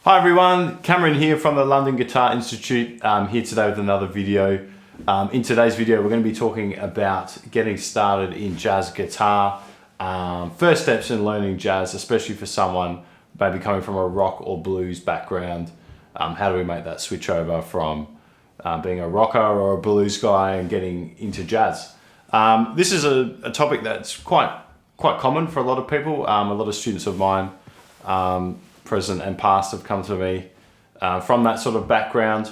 Hi everyone, Cameron here from the London Guitar Institute. I'm here today with another video. In today's video we're going to be talking about getting started in jazz guitar. First steps in learning jazz, especially for someone maybe coming from a rock or blues background. How do we make that switch over from being a rocker or a blues guy and getting into jazz? This is a topic that's quite common for a lot of people. A lot of students of mine, present and past, have come to me from that sort of background,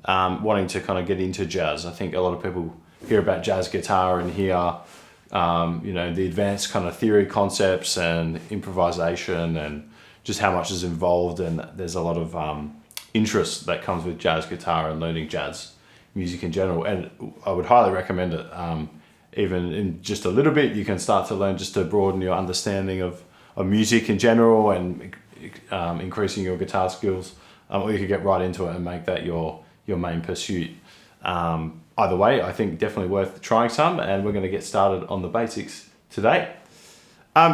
wanting to kind of get into jazz. I think a lot of people hear about jazz guitar and hear the advanced kind of theory concepts and improvisation and just how much is involved, and there's a lot of interest that comes with jazz guitar and learning jazz music in general, and I would highly recommend it. Even in just a little bit, you can start to learn just to broaden your understanding of music in general and increasing your guitar skills, or you could get right into it and make that your main pursuit. Either way, I think definitely worth trying some, and we're going to get started on the basics today.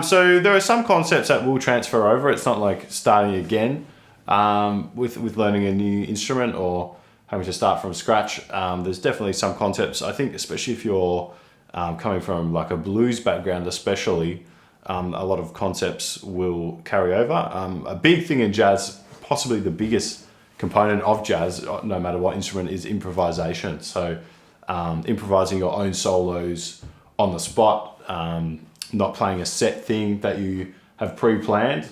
So there are some concepts that will transfer over. It's not like starting again with learning a new instrument or having to start from scratch. There's definitely some concepts, I think, especially if you're coming from like a blues background especially, a lot of concepts will carry over. A big thing in jazz, possibly the biggest component of jazz, no matter what instrument, is improvisation. So improvising your own solos on the spot, not playing a set thing that you have pre-planned,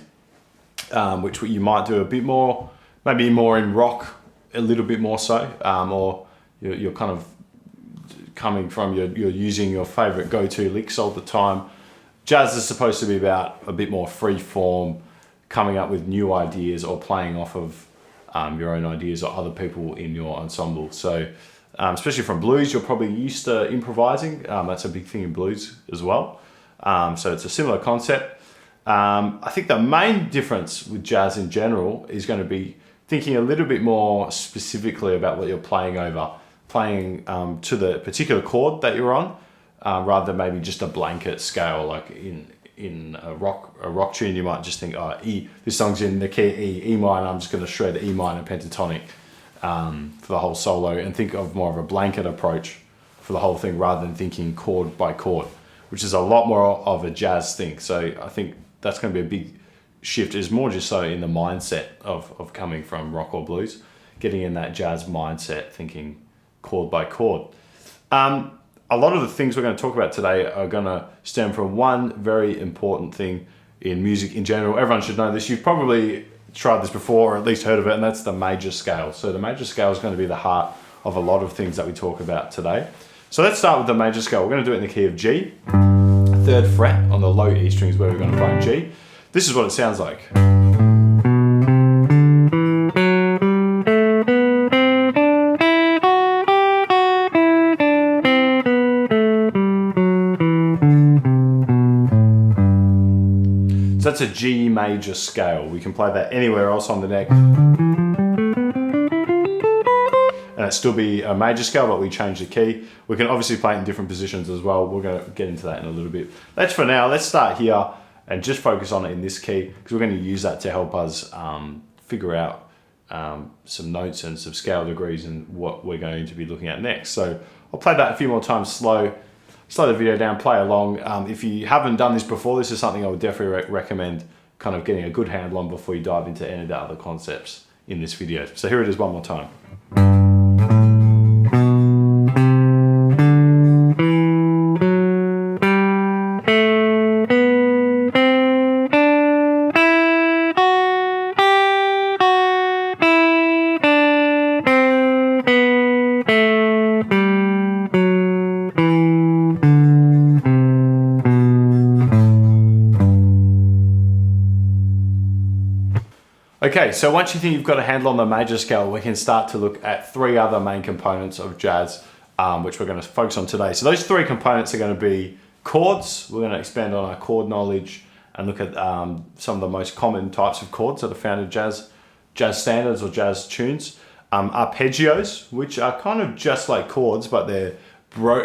which you might do a bit more, maybe more in rock, a little bit more so, or you're kind of coming from, you're using your favorite go-to licks all the time. Jazz is supposed to be about a bit more free form, coming up with new ideas or playing off of your own ideas or other people in your ensemble. So especially from blues, you're probably used to improvising. That's a big thing in blues as well. So it's a similar concept. I think the main difference with jazz in general is going to be thinking a little bit more specifically about what you're playing over, playing to the particular chord that you're on, rather than maybe just a blanket scale. Like in a rock tune, you might just think, oh, E, this song's in the key E minor, I'm just going to shred E minor pentatonic for the whole solo, and think of more of a blanket approach for the whole thing rather than thinking chord by chord, which is a lot more of a jazz thing. So I think that's going to be a big shift, is more just so in the mindset of coming from rock or blues, getting in that jazz mindset, thinking chord by chord. A lot of the things we're going to talk about today are going to stem from one very important thing in music in general. Everyone should know this. You've probably tried this before, or at least heard of it, and that's the major scale. So the major scale is going to be the heart of a lot of things that we talk about today. So let's start with the major scale. We're going to do it in the key of G, 3rd fret on the low E strings, where we're going to play G. This is what it sounds like. So that's a G major scale. We can play that anywhere else on the neck, and it'd still be a major scale, but we change the key. We can obviously play it in different positions as well. We're going to get into that in a little bit. That's for now. Let's start here and just focus on it in this key, because we're going to use that to help us figure out some notes and some scale degrees and what we're going to be looking at next. So I'll play that a few more times slow the video down, play along. If you haven't done this before, this is something I would definitely recommend kind of getting a good handle on before you dive into any of the other concepts in this video. So here it is one more time. Okay, so once you think you've got a handle on the major scale, we can start to look at 3 other main components of jazz, which we're going to focus on today. So those 3 components are going to be chords. We're going to expand on our chord knowledge and look at some of the most common types of chords that are found in jazz standards or jazz tunes. Arpeggios, which are kind of just like chords, but they're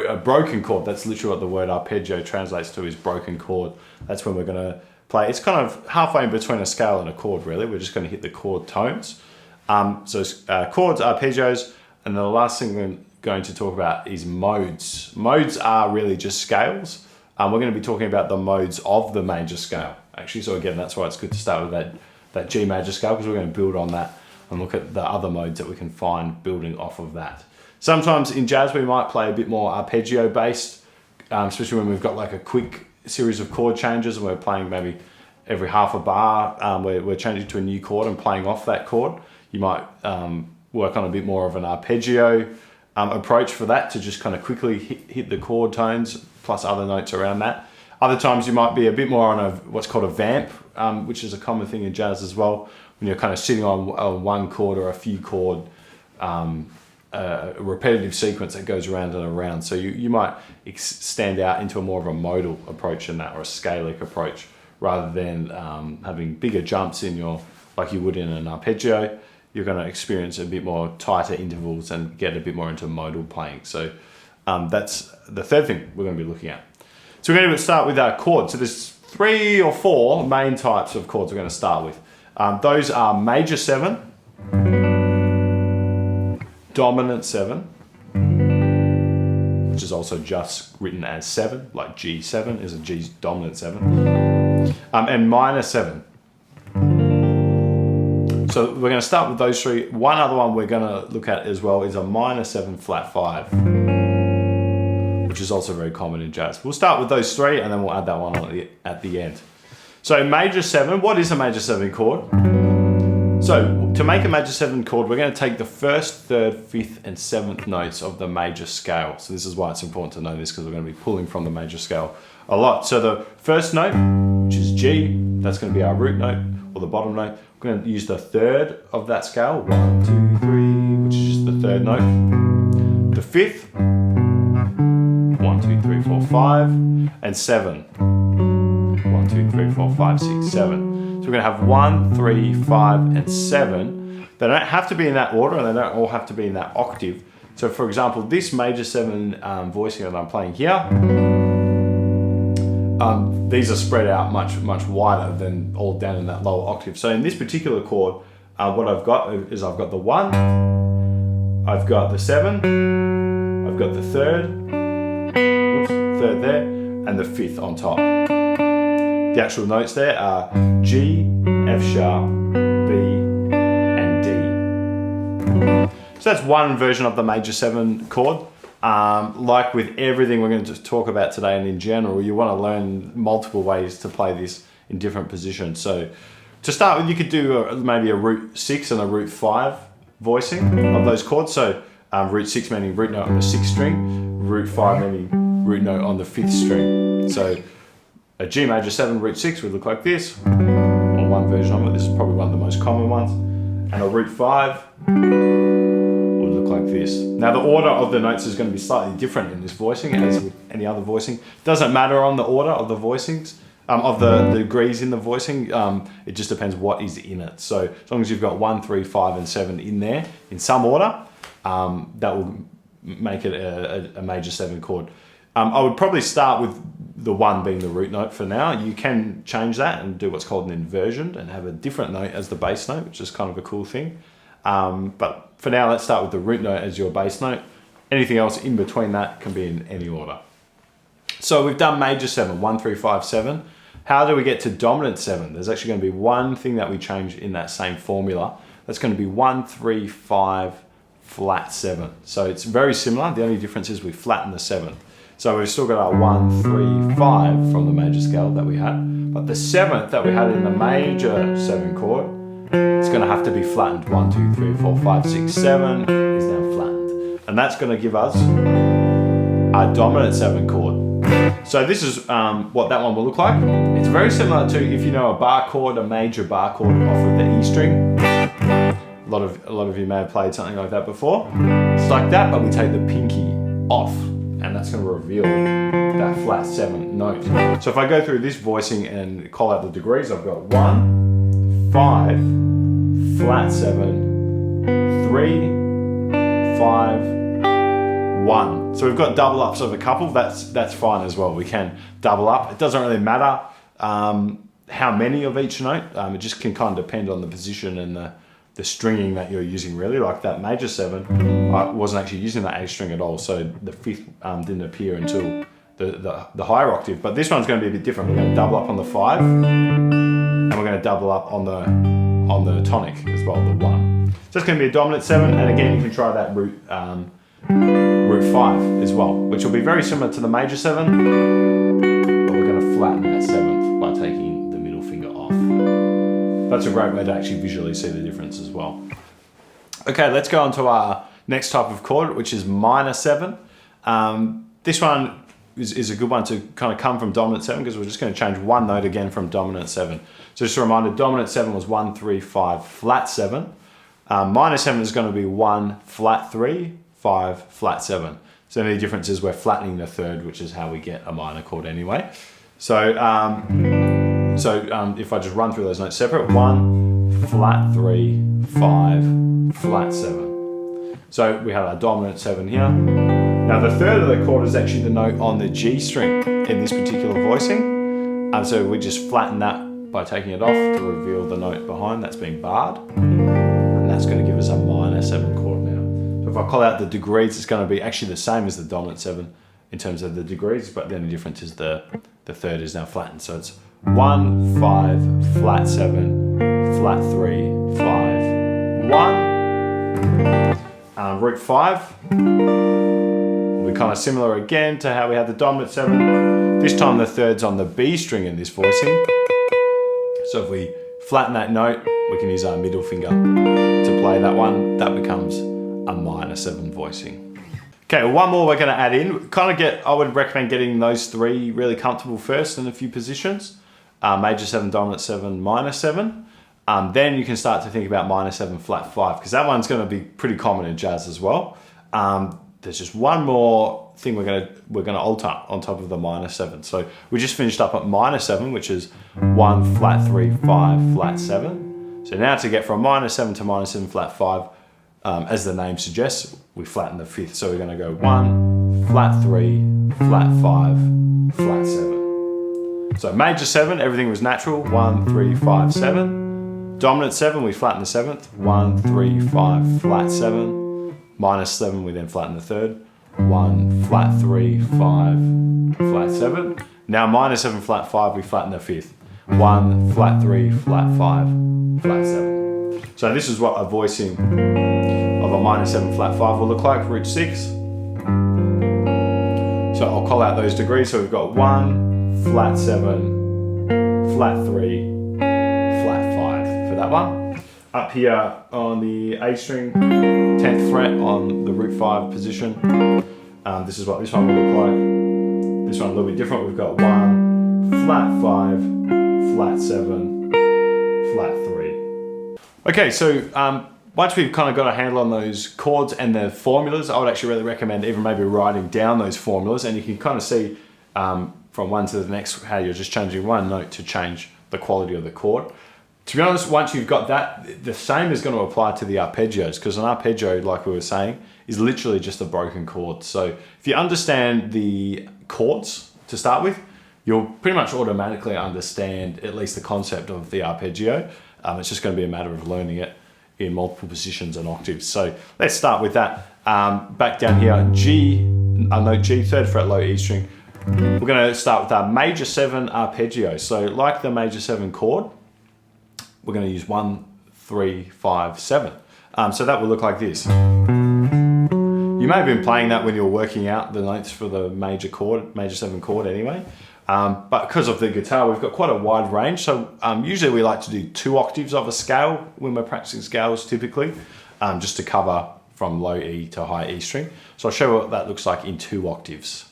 a broken chord. That's literally what the word arpeggio translates to, is broken chord. That's when we're going to play. It's kind of halfway in between a scale and a chord, really. We're just going to hit the chord tones. Chords, arpeggios, and the last thing we're going to talk about is modes. Modes are really just scales. We're going to be talking about the modes of the major scale, actually. So again, that's why it's good to start with that G major scale, because we're going to build on that and look at the other modes that we can find building off of that. Sometimes in jazz, we might play a bit more arpeggio based, especially when we've got like a quick series of chord changes and we're playing maybe every half a bar, we're changing to a new chord and playing off that chord. You might work on a bit more of an arpeggio approach for that, to just kind of quickly hit the chord tones plus other notes around that. Other times you might be a bit more on what's called a vamp, which is a common thing in jazz as well, when you're kind of sitting on one chord or a few chord, a repetitive sequence that goes around and around. So you might stand out into a more of a modal approach in that, or a scalic approach, rather than having bigger jumps in like you would in an arpeggio. You're going to experience a bit more tighter intervals and get a bit more into modal playing. So that's the third thing we're going to be looking at. So we're going to start with our chords. So there's 3 or 4 main types of chords we're going to start with. Those are major 7, dominant 7, which is also just written as 7, like G7 is a G dominant 7, and minor 7. So we're going to start with those 3. One other one we're going to look at as well is a minor 7 flat 5, which is also very common in jazz. We'll start with those 3 and then we'll add that one on at the end. So major 7, what is a major 7 chord? So to make a major 7 chord, we're going to take the 1st, 3rd, 5th and 7th notes of the major scale. So this is why it's important to know this, because we're going to be pulling from the major scale a lot. So the first note, which is G, that's going to be our root note, or the bottom note. We're going to use the 3rd of that scale, 1, 2, 3, which is just the 3rd note. The 5th, 1, 2, 3, 4, 5, and 7. 1, 2, 3, 4, 5, 6, 7. So we're going to have 1, 3, 5, and 7. They don't have to be in that order, and they don't all have to be in that octave. So for example, this major 7 voicing that I'm playing here, these are spread out much wider than all down in that lower octave. So in this particular chord, what I've got is I've got the 1, I've got the 7, I've got the 3rd, third there, and the 5th on top. The actual notes there are G, F sharp, B, and D. So that's one version of the major 7 chord. Like with everything we're going to talk about today and in general, you want to learn multiple ways to play this in different positions. So to start with, you could do maybe a root 6 and a root 5 voicing of those chords. So root 6 meaning root note on the 6th string, root 5 meaning root note on the 5th string. So a G major 7 root 6 would look like this, or one version of it. This is probably one of the most common ones. And a root 5 would look like this. Now the order of the notes is going to be slightly different in this voicing as with any other voicing. Doesn't matter on the order of the voicings, of the degrees in the voicing. It just depends what is in it. So as long as you've got 1, 3, 5, and 7 in there in some order, that will make it a major 7 chord. I would probably start with the 1 being the root note for now. You can change that and do what's called an inversion and have a different note as the bass note, which is kind of a cool thing. But for now, let's start with the root note as your bass note. Anything else in between that can be in any order. So we've done major 7, 1, 3, 5, 7. How do we get to dominant 7? There's actually going to be one thing that we change in that same formula. That's going to be 1, 3, 5, flat 7. So it's very similar. The only difference is we flatten the 7th. So we've still got our 1, 3, 5 from the major scale that we had. But the 7th that we had in the major 7 chord, it's going to have to be flattened. 1, 2, 3, 4, 5, 6, 7 is now flattened. And that's going to give us our dominant 7 chord. So this is what that one will look like. It's very similar to, if you know, a bar chord, a major bar chord off of the E string. A lot of you may have played something like that before. It's like that, but we take the pinky off. And that's going to reveal that flat 7 note. So if I go through this voicing and call out the degrees, I've got 1, 5, flat 7, 3, 5, 1. So we've got double ups of a couple. That's fine as well. We can double up. It doesn't really matter how many of each note. It just can kind of depend on the position and the stringing that you're using really. Like that major 7, I wasn't actually using that A string at all, so the 5th didn't appear until the higher octave. But this one's going to be a bit different. We're going to double up on the 5, and we're going to double up on the tonic as well, the 1. So it's going to be a dominant 7, and again you can try that root 5 as well, which will be very similar to the major 7, but we're going to flatten that 7th by taking the middle finger off. That's a great way to actually visually see the difference as well. Okay, let's go on to our next type of chord, which is minor 7. This one is a good one to kind of come from dominant 7, because we're just going to change one note again from dominant 7. So just a reminder, dominant 7 was 1, 3, 5, flat 7. Minor 7 is going to be 1, flat 3, 5, flat 7. So the only difference is we're flattening the 3rd, which is how we get a minor chord anyway. So, if I just run through those notes separate, 1, flat 3, 5, flat 7. So we have our dominant 7 here. Now the 3rd of the chord is actually the note on the G string in this particular voicing. So we just flatten that by taking it off to reveal the note behind that's being barred. And that's going to give us a minor 7 chord now. So if I call out the degrees, it's going to be actually the same as the dominant 7 in terms of the degrees, but the only difference is the 3rd is now flattened. So it's 1, 5, flat 7, flat 3, 5, 1. Root 5. We're kind of similar again to how we had the dominant 7. This time the 3rd's on the B string in this voicing. So if we flatten that note, we can use our middle finger to play that one. That becomes a minor 7 voicing. Okay, one more we're going to add in. I would recommend getting those 3 really comfortable first in a few positions. Major 7, dominant 7, minor 7. Then you can start to think about minor 7, flat 5, because that one's going to be pretty common in jazz as well. There's just one more thing we're going to alter on top of the minor 7. So we just finished up at minor 7, which is 1, flat 3, 5, flat 7. So now to get from minor 7 to minor 7, flat 5, as the name suggests, we flatten the 5th. So we're going to go 1, flat 3, flat 5, flat 7. So major 7, everything was natural, 1, 3, 5, 7. Dominant 7, we flatten the 7th, 1, 3, 5, flat 7. Minor 7, we then flatten the 3rd, 1, flat 3, 5, flat 7. Now minor 7, flat 5, we flatten the 5th, 1, flat 3, flat 5, flat 7. So this is what a voicing of a minor 7, flat 5 will look like, root 6. So I'll call out those degrees. So we've got 1, flat 7, flat 3, flat 5 for that one. Up here on the A string, 10th fret on the root 5 position. This is what this one will look like. This one a little bit different. We've got 1, flat 5, flat 7, flat 3. Okay, so once we've kind of got a handle on those chords and the formulas, I would actually really recommend even maybe writing down those formulas, and you can kind of see from one to the next how you're just changing one note to change the quality of the chord. To be honest, once you've got that, the same is going to apply to the arpeggios, because an arpeggio, like we were saying, is literally just a broken chord. So if you understand the chords to start with, you'll pretty much automatically understand at least the concept of the arpeggio. It's just going to be a matter of learning it in multiple positions and octaves. So let's start with that. Back down here, G, note G, 3rd fret, low E string. We're going to start with our major 7 arpeggio. So like the major 7 chord, we're going to use 1, 3, 5, 7. So that will look like this. You may have been playing that when you're working out the notes for the major 7 chord anyway. But because of the guitar, we've got quite a wide range. So usually we like to do 2 octaves of a scale when we're practicing scales typically, just to cover from low E to high E string. So I'll show you what that looks like in 2 octaves.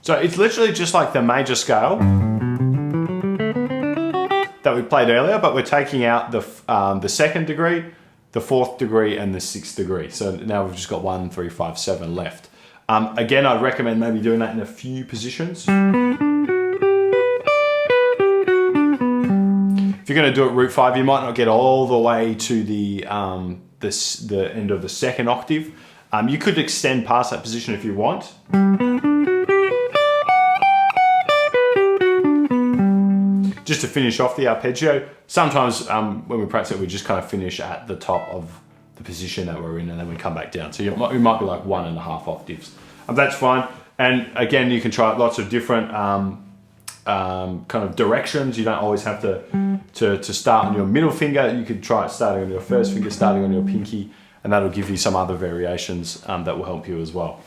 So it's literally just like the major scale that we played earlier, but we're taking out the 2nd degree, the 4th degree, and the 6th degree. So now we've just got 1, 3, 5, 7 left. Again, I'd recommend maybe doing that in a few positions. If you're going to do it root 5, you might not get all the way to the the end of the second octave. You could extend past that position if you want. Just to finish off the arpeggio. Sometimes when we practice it, we just kind of finish at the top of the position that we're in, and then we come back down. So you might be like 1.5 octaves. That's fine. And again, you can try lots of different kind of directions. You don't always have to start on your middle finger. You could try it starting on your first finger, starting on your pinky, and that'll give you some other variations that will help you as well.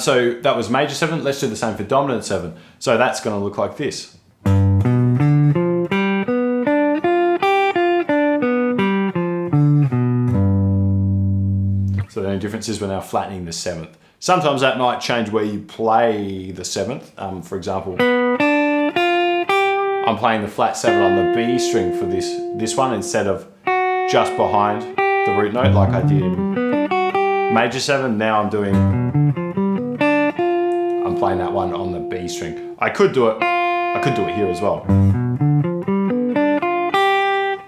So that was major 7. Let's do the same for dominant 7. So that's going to look like this. So the only difference is we're now flattening the 7th. Sometimes that might change where you play the 7th. For example, I'm playing the flat 7 on the B string for this one instead of just behind the root note like I did in major 7. Now I'm playing that one on the B string. I could do it here as well,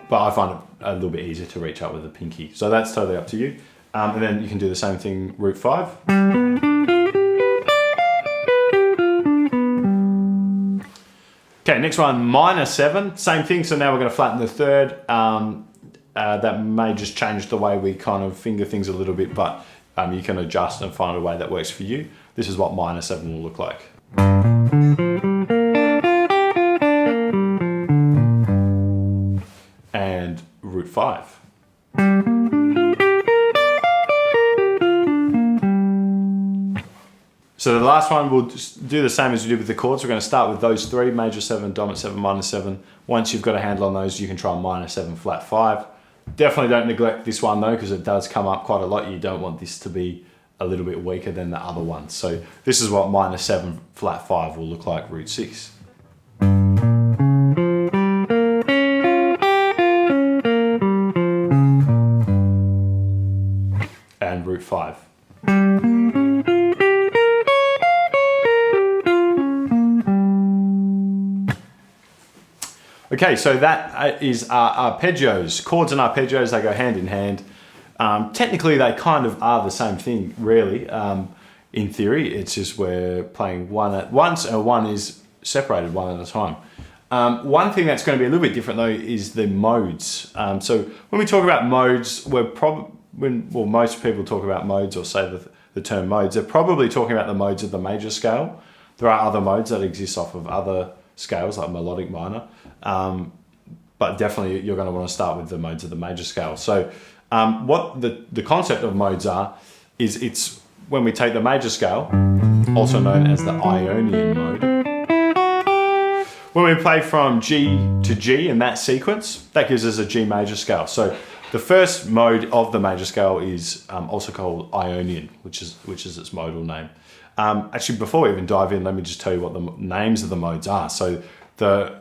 but I find it a little bit easier to reach up with the pinky. So that's totally up to you. And then you can do the same thing, root 5. Okay, next one, minor 7, same thing. So now we're going to flatten the 3rd. That may just change the way we kind of finger things a little bit, but you can adjust and find a way that works for you. This is what minor 7 will look like. And root 5. So the last one, we'll just do the same as we did with the chords. We're going to start with those 3, major 7, dominant 7, minor 7. Once you've got a handle on those, you can try minor 7, flat 5. Definitely don't neglect this one though, because it does come up quite a lot. You don't want this to be a little bit weaker than the other ones. So this is what minor 7, flat 5 will look like, root 6. And root 5. Okay, so that is arpeggios. Chords and arpeggios, they go hand in hand. Technically, they kind of are the same thing, really. In theory, it's just we're playing one at once, and one is separated one at a time. One thing that's going to be a little bit different, though, is the modes. So when we talk about modes, most people talk about modes or say the term modes, they're probably talking about the modes of the major scale. There are other modes that exist off of other scales, like melodic minor. But definitely you're going to want to start with the modes of the major scale. So what the concept of modes is it's when we take the major scale, also known as the Ionian mode. When we play from G to G in that sequence, that gives us a G major scale. So the first mode of the major scale is also called Ionian, which is its modal name. Actually, before we even dive in, let me just tell you what the names of the modes are. So the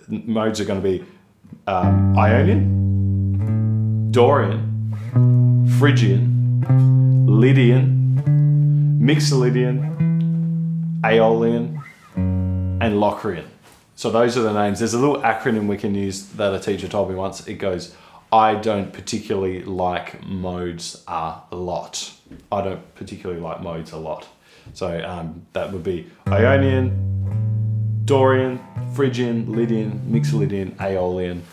modes are going to be Ionian, Dorian, Phrygian, Lydian, Mixolydian, Aeolian, and Locrian. So those are the names. There's a little acronym we can use that a teacher told me once. It goes, I don't particularly like modes a lot. I don't particularly like modes a lot. So that would be Ionian, Dorian, Phrygian, Lydian, Mixolydian, Aeolian,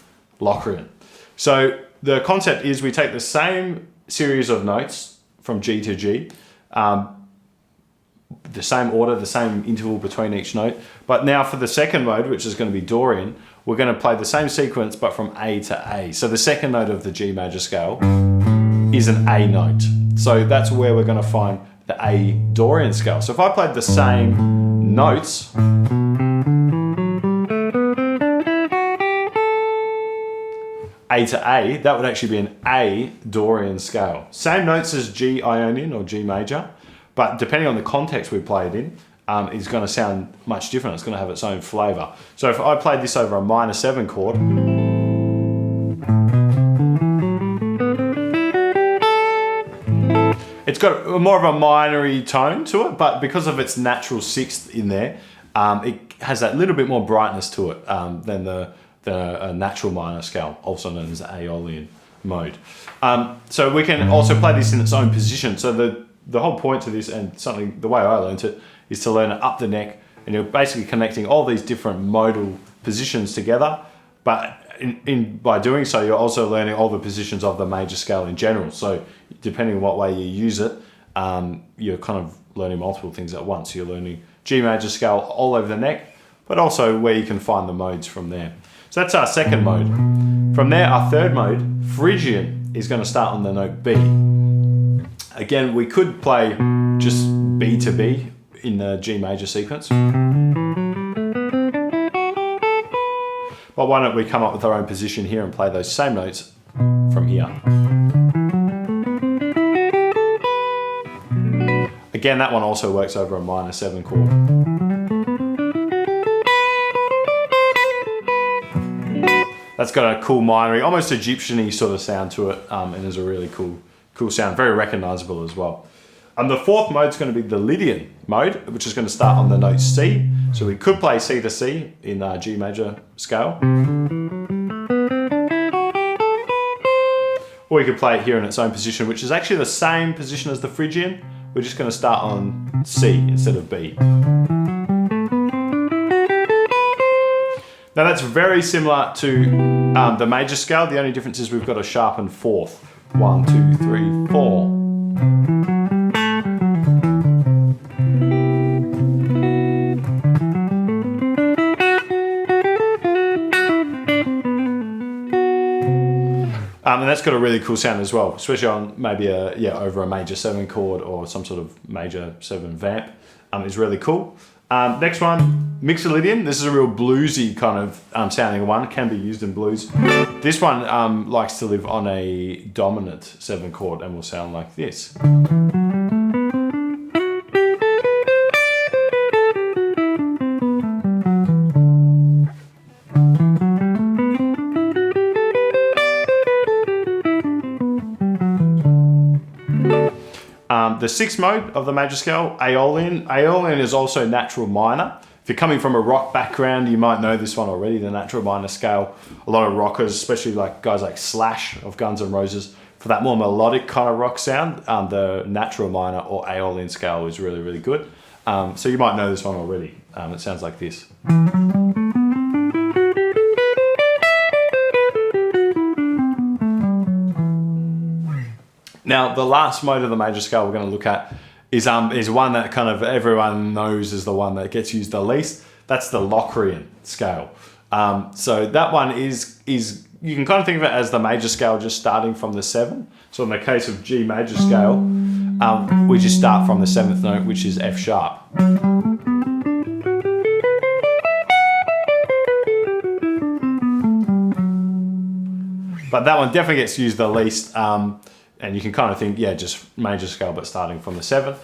Locrian. So the concept is we take the same series of notes from G to G, the same order, the same interval between each note. But now for the second mode, which is going to be Dorian, we're going to play the same sequence but from A to A. So the second note of the G major scale is an A note. So that's where we're going to find the A Dorian scale. So if I played the same notes, A to A, that would actually be an A Dorian scale. Same notes as G Ionian or G major, but depending on the context we play it in, it's going to sound much different. It's going to have its own flavor. So if I played this over a minor 7 chord, it's got more of a minor-y tone to it, but because of its natural 6th in there, it has that little bit more brightness to it than a natural minor scale, also known as Aeolian mode. So we can also play this in its own position. So the whole point to this, and something the way I learned it, is to learn it up the neck, and you're basically connecting all these different modal positions together. But by doing so, you're also learning all the positions of the major scale in general. So depending on what way you use it, you're kind of learning multiple things at once. You're learning G major scale all over the neck, but also where you can find the modes from there. So that's our second mode. From there, our third mode, Phrygian, is going to start on the note B. Again, we could play just B to B in the G major sequence. But why don't we come up with our own position here and play those same notes from here. Again, that one also works over a minor 7 chord. That's got a cool minor, almost Egyptian-y sort of sound to it, and is a really cool sound, very recognizable as well. And the fourth mode is going to be the Lydian mode, which is going to start on the note C. So we could play C to C in G major scale. Or we could play it here in its own position, which is actually the same position as the Phrygian. We're just going to start on C instead of B. Now that's very similar to the major scale. The only difference is we've got a sharpened fourth. 1, 2, 3, 4. And that's got a really cool sound as well, especially on maybe over a major 7 chord or some sort of major 7 vamp. Is really cool. Next one, Mixolydian. This is a real bluesy kind of sounding one. Can be used in blues. This one likes to live on a dominant 7 chord and will sound like this. The sixth mode of the major scale, Aeolian. Aeolian is also natural minor. If you're coming from a rock background, you might know this one already, the natural minor scale. A lot of rockers, especially like guys like Slash of Guns N' Roses, for that more melodic kind of rock sound, the natural minor or Aeolian scale is really, really good. So you might know this one already. It sounds like this. Now, the last mode of the major scale we're going to look at is one that kind of everyone knows is the one that gets used the least. That's the Locrian scale. So that one is you can kind of think of it as the major scale just starting from the 7. So in the case of G major scale, we just start from the 7th note, which is F sharp. But that one definitely gets used the least. And you can kind of think, yeah, just major scale, but starting from the 7th.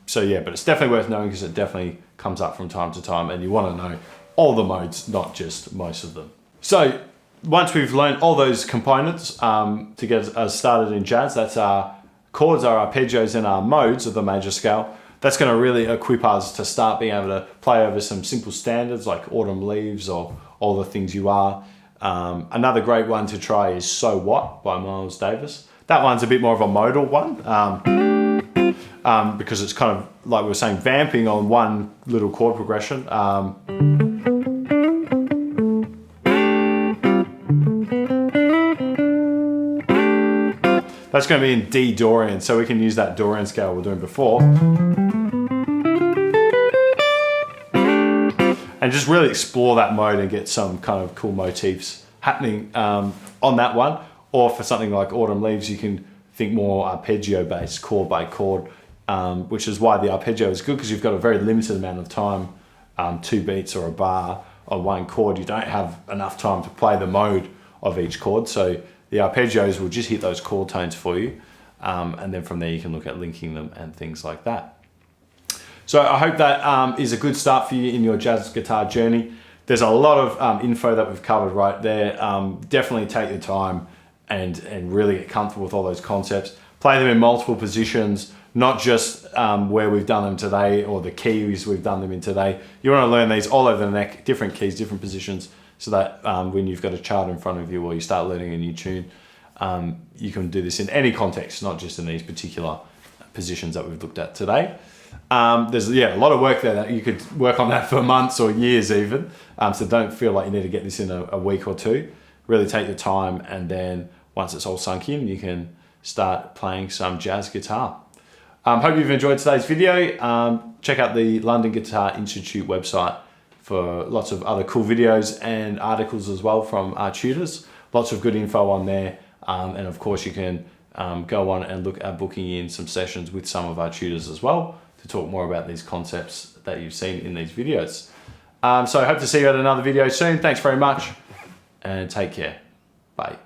So yeah, but it's definitely worth knowing because it definitely comes up from time to time and you want to know all the modes, not just most of them. So once we've learned all those components to get us started in jazz, that's our chords, our arpeggios and our modes of the major scale. That's going to really equip us to start being able to play over some simple standards like Autumn Leaves or All the Things You Are. Another great one to try is So What by Miles Davis. That one's a bit more of a modal one because it's kind of, like we were saying, vamping on one little chord progression. That's going to be in D Dorian, so we can use that Dorian scale we were doing before. And just really explore that mode and get some kind of cool motifs happening on that one. Or for something like Autumn Leaves, you can think more arpeggio based, chord by chord, which is why the arpeggio is good because you've got a very limited amount of time, 2 beats or a bar on one chord. You don't have enough time to play the mode of each chord. So the arpeggios will just hit those chord tones for you. And then from there you can look at linking them and things like that. So I hope that is a good start for you in your jazz guitar journey. There's a lot of info that we've covered right there. Definitely take your time and really get comfortable with all those concepts. Play them in multiple positions, not just where we've done them today or the keys we've done them in today. You want to learn these all over the neck, different keys, different positions, so that when you've got a chart in front of you or you start learning a new tune, you can do this in any context, not just in these particular positions that we've looked at today. There's a lot of work there that you could work on that for months or years even. So don't feel like you need to get this in a week or two. Really take your time, and then once it's all sunk in, you can start playing some jazz guitar. Hope you've enjoyed today's video. Check out the London Guitar Institute website for lots of other cool videos and articles as well from our tutors. Lots of good info on there. And of course you can go on and look at booking in some sessions with some of our tutors as well to talk more about these concepts that you've seen in these videos. So I hope to see you at another video soon. Thanks very much and take care. Bye.